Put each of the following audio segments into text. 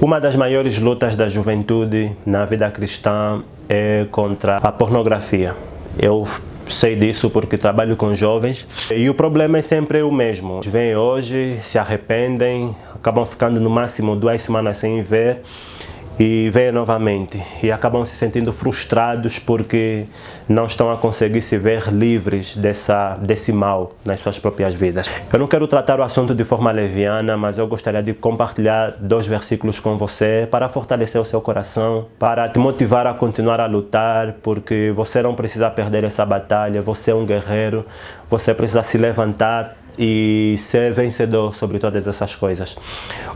Uma das maiores lutas da juventude na vida cristã é contra a pornografia. Eu sei disso porque trabalho com jovens e o problema é sempre o mesmo. Eles vêm hoje, se arrependem, acabam ficando no máximo 2 semanas sem ver e vêm novamente e acabam se sentindo frustrados porque não estão a conseguir se ver livres desse mal nas suas próprias vidas. Eu não quero tratar o assunto de forma leviana, mas eu gostaria de compartilhar 2 versículos com você para fortalecer o seu coração, para te motivar a continuar a lutar, porque você não precisa perder essa batalha, você é um guerreiro, você precisa se levantar e ser vencedor sobre todas essas coisas.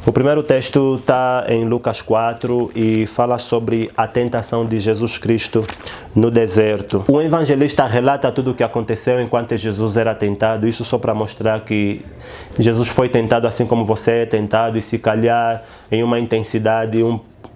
O primeiro texto está em Lucas 4 e fala sobre a tentação de Jesus Cristo no deserto. O evangelista relata tudo o que aconteceu enquanto Jesus era tentado, isso só para mostrar que Jesus foi tentado assim como você é tentado e se calhar em uma intensidade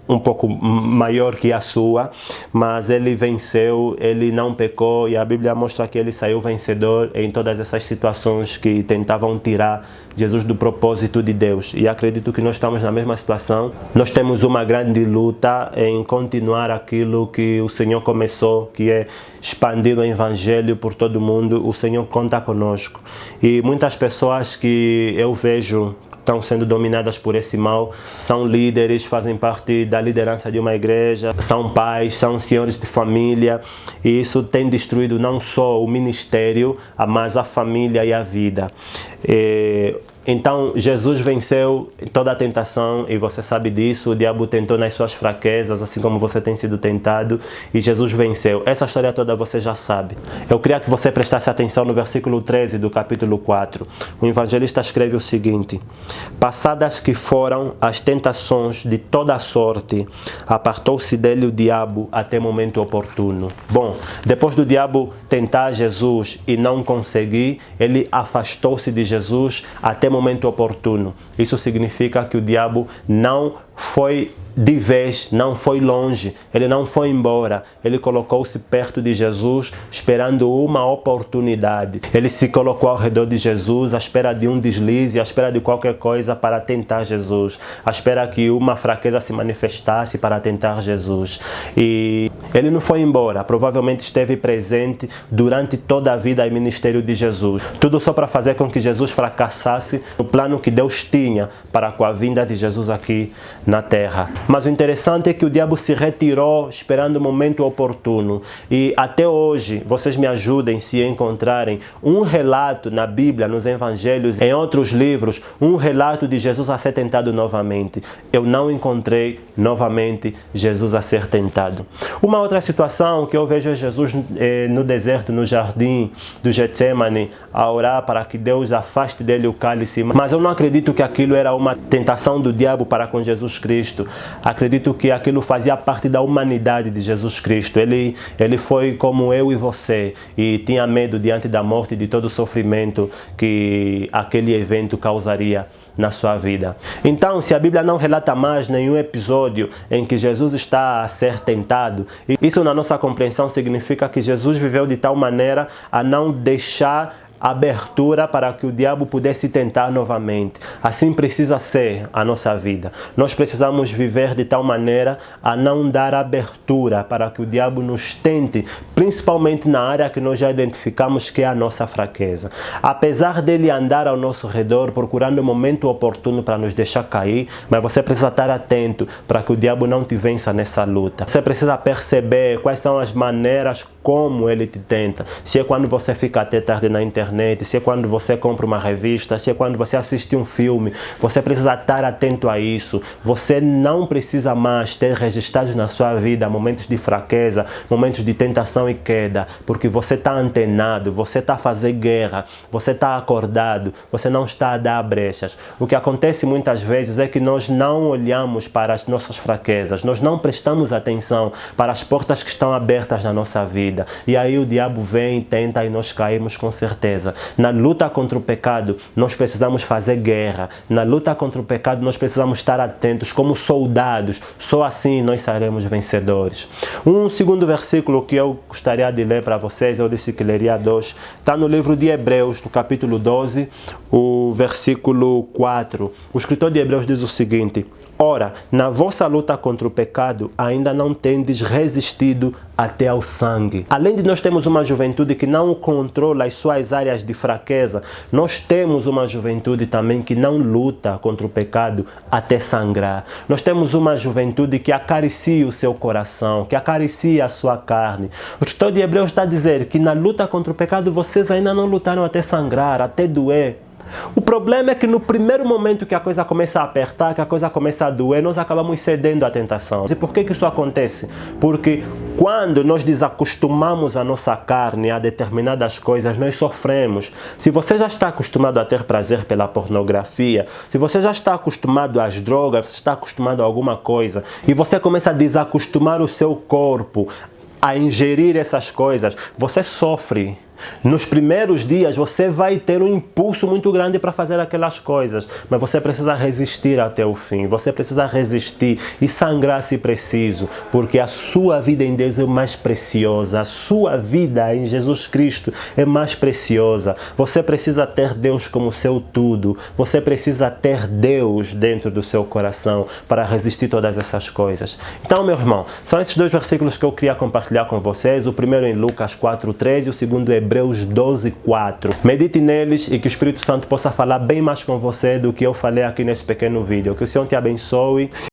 um pouco maior que a sua, mas ele venceu, ele não pecou e a Bíblia mostra que ele saiu vencedor em todas essas situações que tentavam tirar Jesus do propósito de Deus. E acredito que nós estamos na mesma situação. Nós temos uma grande luta em continuar aquilo que o Senhor começou, que é expandir o Evangelho por todo o mundo. O Senhor conta conosco. E muitas pessoas que eu vejo estão sendo dominadas por esse mal, são líderes, fazem parte da liderança de uma igreja, são pais, são senhores de família, e isso tem destruído não só o ministério, mas a família e a vida. Então, Jesus venceu toda a tentação e você sabe disso. O diabo tentou nas suas fraquezas, assim como você tem sido tentado, e Jesus venceu. Essa história toda você já sabe. Eu queria que você prestasse atenção no versículo 13 do capítulo 4. O evangelista escreve o seguinte: passadas que foram as tentações de toda a sorte, apartou-se dele o diabo até momento oportuno. Bom, depois do diabo tentar Jesus e não conseguir, ele afastou-se de Jesus até momento oportuno. Isso significa que o diabo não foi de vez, não foi longe, ele não foi embora, ele colocou-se perto de Jesus esperando uma oportunidade. Ele se colocou ao redor de Jesus à espera de um deslize, à espera de qualquer coisa para tentar Jesus, à espera que uma fraqueza se manifestasse para tentar Jesus. E ele não foi embora, provavelmente esteve presente durante toda a vida e ministério de Jesus. Tudo só para fazer com que Jesus fracassasse no plano que Deus tinha para com a vinda de Jesus aqui na terra. Mas o interessante é que o diabo se retirou esperando o momento oportuno. E até hoje, vocês me ajudem se encontrarem um relato na Bíblia, nos Evangelhos, em outros livros, um relato de Jesus a ser tentado novamente. Eu não encontrei novamente Jesus a ser tentado. Uma outra situação que eu vejo é Jesus no deserto, no jardim do Getsemane, a orar para que Deus afaste dele o cálice. Mas eu não acredito que aquilo era uma tentação do diabo para com Jesus Cristo. Acredito que aquilo fazia parte da humanidade de Jesus Cristo. Ele foi como eu e você e tinha medo diante da morte e de todo o sofrimento que aquele evento causaria na sua vida. Então, se a Bíblia não relata mais nenhum episódio em que Jesus está a ser tentado, isso na nossa compreensão significa que Jesus viveu de tal maneira a não deixar abertura para que o diabo pudesse tentar novamente. Assim precisa ser a nossa vida. Nós precisamos viver de tal maneira a não dar abertura para que o diabo nos tente, principalmente na área que nós já identificamos que é a nossa fraqueza. Apesar dele andar ao nosso redor procurando o momento oportuno para nos deixar cair, mas você precisa estar atento para que o diabo não te vença nessa luta. Você precisa perceber quais são as maneiras como ele te tenta. Se é quando você fica até tarde na internet, se é quando você compra uma revista, se é quando você assiste um filme, você precisa estar atento a isso. Você não precisa mais ter registrados na sua vida momentos de fraqueza, momentos de tentação e queda, porque você está antenado, você está a fazer guerra, você está acordado, você não está a dar brechas. O que acontece muitas vezes é que nós não olhamos para as nossas fraquezas, nós não prestamos atenção para as portas que estão abertas na nossa vida. E aí o diabo vem e tenta e nós caímos com certeza. Na luta contra o pecado, nós precisamos fazer guerra. Na luta contra o pecado, nós precisamos estar atentos como soldados. Só assim nós seremos vencedores. Um segundo versículo que eu gostaria de ler para vocês, eu disse que leria 2, está no livro de Hebreus, no capítulo 12, o versículo 4. O escritor de Hebreus diz o seguinte: Ora, na vossa luta contra o pecado, ainda não tendes resistido até ao sangue. Além de nós termos uma juventude que não controla as suas áreas de fraqueza, nós temos uma juventude também que não luta contra o pecado até sangrar. Nós temos uma juventude que acaricia o seu coração, que acaricia a sua carne. O escritor de Hebreus está a dizer que na luta contra o pecado vocês ainda não lutaram até sangrar, até doer. O problema é que no primeiro momento que a coisa começa a apertar, que a coisa começa a doer, nós acabamos cedendo à tentação. E por que isso acontece? Porque quando nós desacostumamos a nossa carne a determinadas coisas, nós sofremos. Se você já está acostumado a ter prazer pela pornografia, se você já está acostumado às drogas, você está acostumado a alguma coisa, e você começa a desacostumar o seu corpo a ingerir essas coisas, você sofre. Nos primeiros dias você vai ter um impulso muito grande para fazer aquelas coisas, mas você precisa resistir até o fim, você precisa resistir e sangrar se preciso, porque a sua vida em Deus é mais preciosa, a sua vida em Jesus Cristo é mais preciosa. Você precisa ter Deus como seu tudo, você precisa ter Deus dentro do seu coração para resistir todas essas coisas. Então, meu irmão, são esses dois versículos que eu queria compartilhar com vocês, o primeiro em Lucas 4:13 e o segundo em Hebreus 12:4. Medite neles e que o Espírito Santo possa falar bem mais com você do que eu falei aqui nesse pequeno vídeo. Que o Senhor te abençoe.